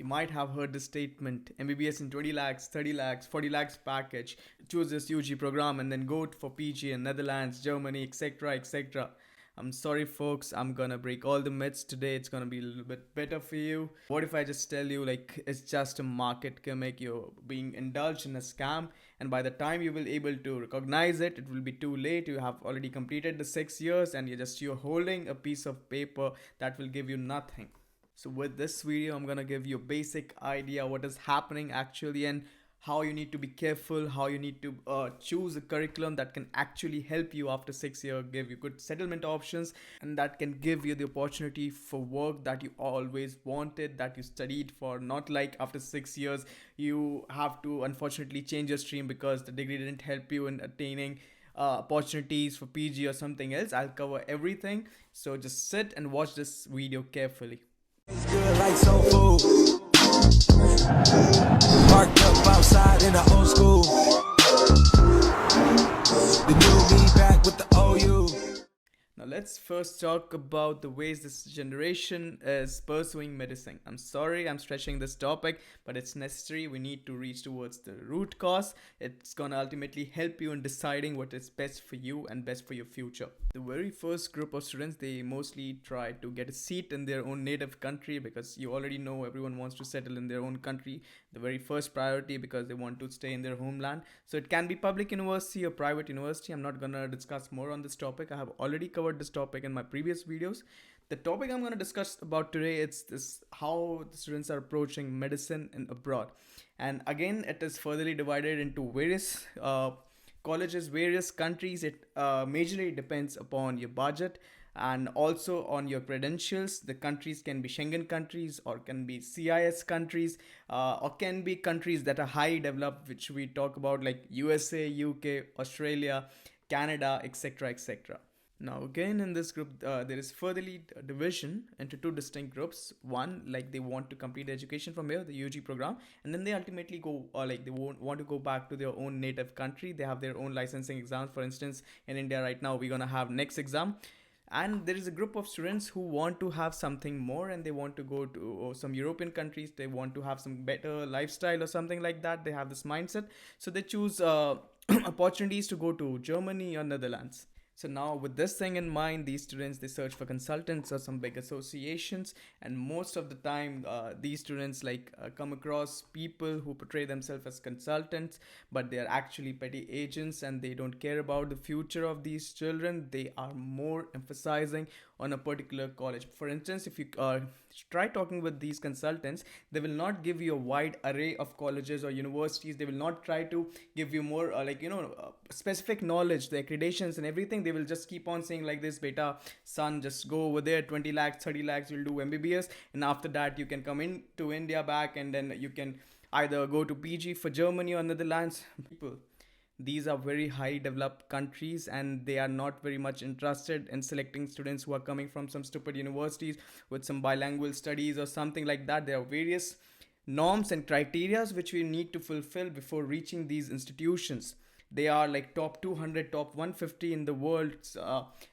You might have heard the statement MBBS in 20 lakhs, 30 lakhs, 40 lakhs package. Choose this UG program and then go for PG in Netherlands, Germany, etc. etc. I'm sorry, folks, I'm gonna break all the myths today. It's gonna be a little bit better for you. What if I just tell you, like, it's just a market gimmick? You're being indulged in a scam, and by the time you will able to recognize it, it will be too late. You have already completed the 6 years, and you're holding a piece of paper that will give you nothing. So with this video, I'm gonna give you a basic idea what is happening actually, and how you need to be careful, how you need to choose a curriculum that can actually help you after 6 years, give you good settlement options, and that can give you the opportunity for work that you always wanted, that you studied for. Not like after 6 years you have to unfortunately change your stream because the degree didn't help you in attaining opportunities for PG or something else. I'll cover everything, so just sit and watch this video carefully. It's good like soul food. Parked up outside in the old school. The new me back with the OU. Now let's first talk about the ways this generation is pursuing medicine. I'm sorry I'm stretching this topic, but it's necessary. We need to reach towards the root cause. It's gonna ultimately help you in deciding what is best for you and best for your future. The very first group of students, they mostly try to get a seat in their own native country, because you already know everyone wants to settle in their own country. The very first priority, because they want to stay in their homeland. So it can be public university or private university. I'm not gonna discuss more on this topic. I have already covered this topic in my previous videos. The topic I'm going to discuss about today is this: how the students are approaching medicine in abroad. And again, it is furtherly divided into various colleges, various countries. It majorly depends upon your budget and also on your credentials. The countries can be Schengen countries, or can be CIS countries, or can be countries that are highly developed, which we talk about, like USA, UK, Australia, Canada, etc. etc. Now again, in this group, there is furtherly division into two distinct groups. One, like, they want to complete education from here, the UG program, and then they ultimately go, like, they want to go back to their own native country. They have their own licensing exams. For instance, in India right now, we're gonna have next exam. And there is a group of students who want to have something more, and they want to go to some European countries. They want to have some better lifestyle or something like that. They have this mindset, so they choose opportunities to go to Germany or Netherlands. So now, with this thing in mind, these students, they search for consultants or some big associations, and most of the time these students come across people who portray themselves as consultants, but they are actually petty agents, and they don't care about the future of these children. They are more emphasizing on a particular college. For instance, if you try talking with these consultants, they will not give you a wide array of colleges or universities. They will not try to give you more specific knowledge, the accreditations and everything. They will just keep on saying like this: beta, son, just go over there, 20 lakhs, 30 lakhs, you'll do MBBS, and after that you can come in to India back, and then you can either go to PG for Germany or Netherlands. People, these are very highly developed countries, and they are not very much interested in selecting students who are coming from some stupid universities with some bilingual studies or something like that. There are various norms and criterias which we need to fulfill before reaching these institutions. They are like top 200, top 150 in the world,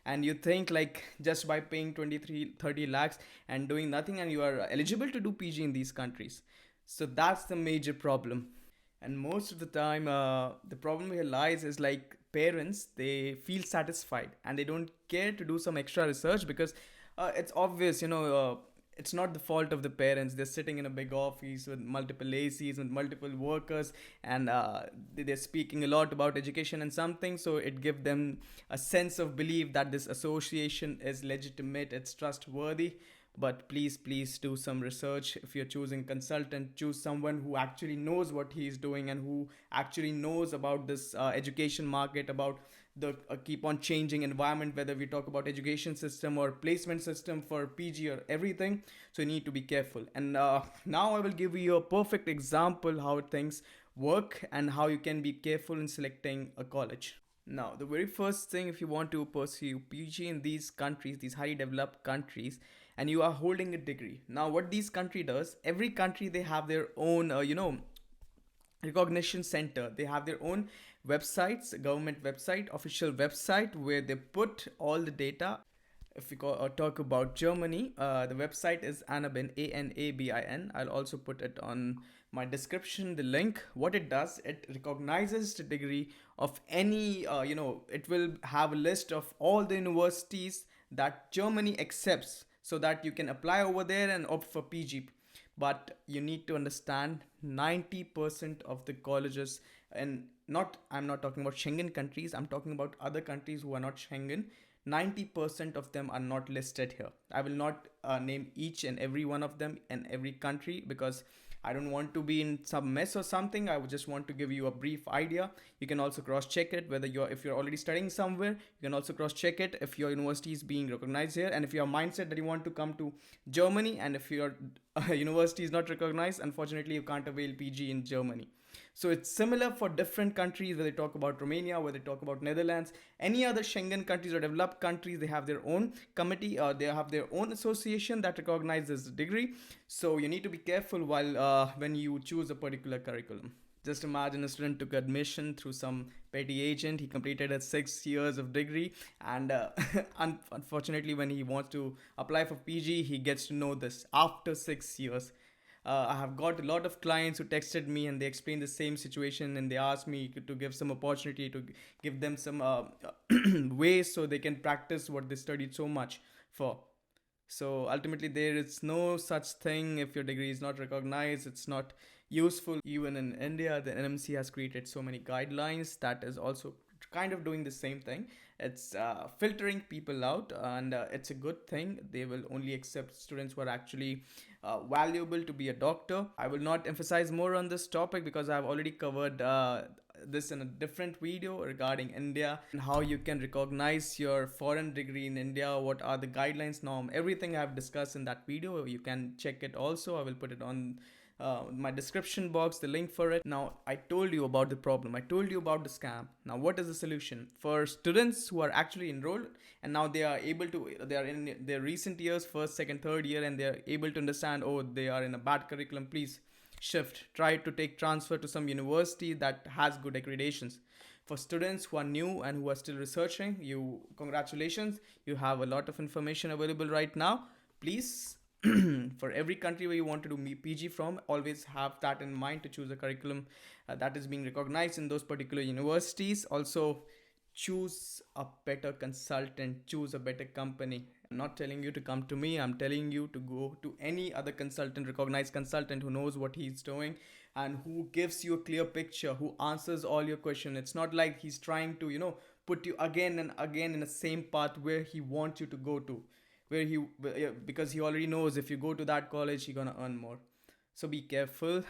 and you think like just by paying 23 30 lakhs and doing nothing, and you are eligible to do PG in these countries. So that's the major problem. And most of the time the problem here lies is, like, parents, they feel satisfied and they don't care to do some extra research, because it's obvious, it's not the fault of the parents. They're sitting in a big office with multiple ACs, with multiple workers, and they're speaking a lot about education and something, so it gives them a sense of belief that this association is legitimate, it's trustworthy. But please do some research. If you're choosing consultant, choose someone who actually knows what he is doing, and who actually knows about this education market, about the keep on changing environment, whether we talk about education system or placement system for PG or everything. So you need to be careful. And now I will give you a perfect example how things work and how you can be careful in selecting a college. Now, the very first thing, if you want to pursue PG in these countries, these highly developed countries, and you are holding a degree. Now, what these country does, every country, they have their own, recognition center. They have their own websites, government website, official website, where they put all the data. if we talk about Germany, the website is Anabin, Anabin. I'll also put it on my description, the link. What it does, it recognizes the degree of any, it will have a list of all the universities that Germany accepts so that you can apply over there and opt for PG. But you need to understand 90% of the colleges, and not I'm not talking about Schengen countries, I'm talking about other countries who are not Schengen. 90% of them are not listed here. I will not name each and every one of them in every country because I don't want to be in some mess or something. I would just want to give you a brief idea. You can also cross check it whether if you're already studying somewhere. You can also cross check it if your university is being recognized here, and if your mindset that you want to come to Germany, and if your university is not recognized, unfortunately you can't avail PG in Germany. So it's similar for different countries, whether they talk about Romania, whether they talk about Netherlands, any other Schengen countries or developed countries. They have their own committee, or they have their own association that recognizes the degree. So you need to be careful while when you choose a particular curriculum. Just imagine a student took admission through some petty agent. He completed a 6 years of degree, and unfortunately, when he wants to apply for PG, he gets to know this after 6 years. I have got a lot of clients who texted me and they explained the same situation, and they asked me to give some opportunity, to give them some ways so they can practice what they studied so much for. So ultimately, there is no such thing. If your degree is not recognized, it's not useful. Even in India, the NMC has created so many guidelines that is also kind of doing the same thing. It's filtering people out, and it's a good thing. They will only accept students who are actually valuable to be a doctor. I will not emphasize more on this topic because I've already covered this in a different video regarding India and how you can recognize your foreign degree in India, what are the guidelines, norm, everything I've discussed in that video. You can check it also. I will put it on my description box, the link for it. Now, I told you about the problem, I told you about the scam. Now, what is the solution for students who are actually enrolled and now they are able to, they are in their recent years, first, second, third year, and they are able to understand, oh, they are in a bad curriculum, please shift, try to take transfer to some university that has good accreditations. For students who are new and who are still researching, you, congratulations, you have a lot of information available right now. Please, for every country where you want to do PG from, always have that in mind to choose a curriculum that is being recognized in those particular universities. Also, choose a better consultant, choose a better company. I'm not telling you to come to me, I'm telling you to go to any other consultant, recognized consultant who knows what he's doing and who gives you a clear picture, who answers all your questions. It's not like he's trying to, put you again and again in the same path where he wants you to go to, where he, because he already knows if you go to that college you're gonna earn more. So be careful.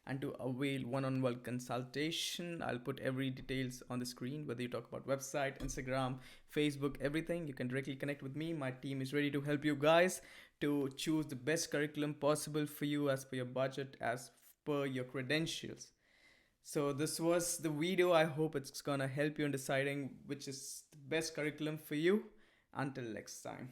And to avail one-on-one consultation, I'll put every details on the screen, whether you talk about website, Instagram, Facebook, everything. You can directly connect with me. My team is ready to help you guys to choose the best curriculum possible for you as per your budget, as per your credentials. So this was the video. I hope it's gonna help you in deciding which is the best curriculum for you. Until next time.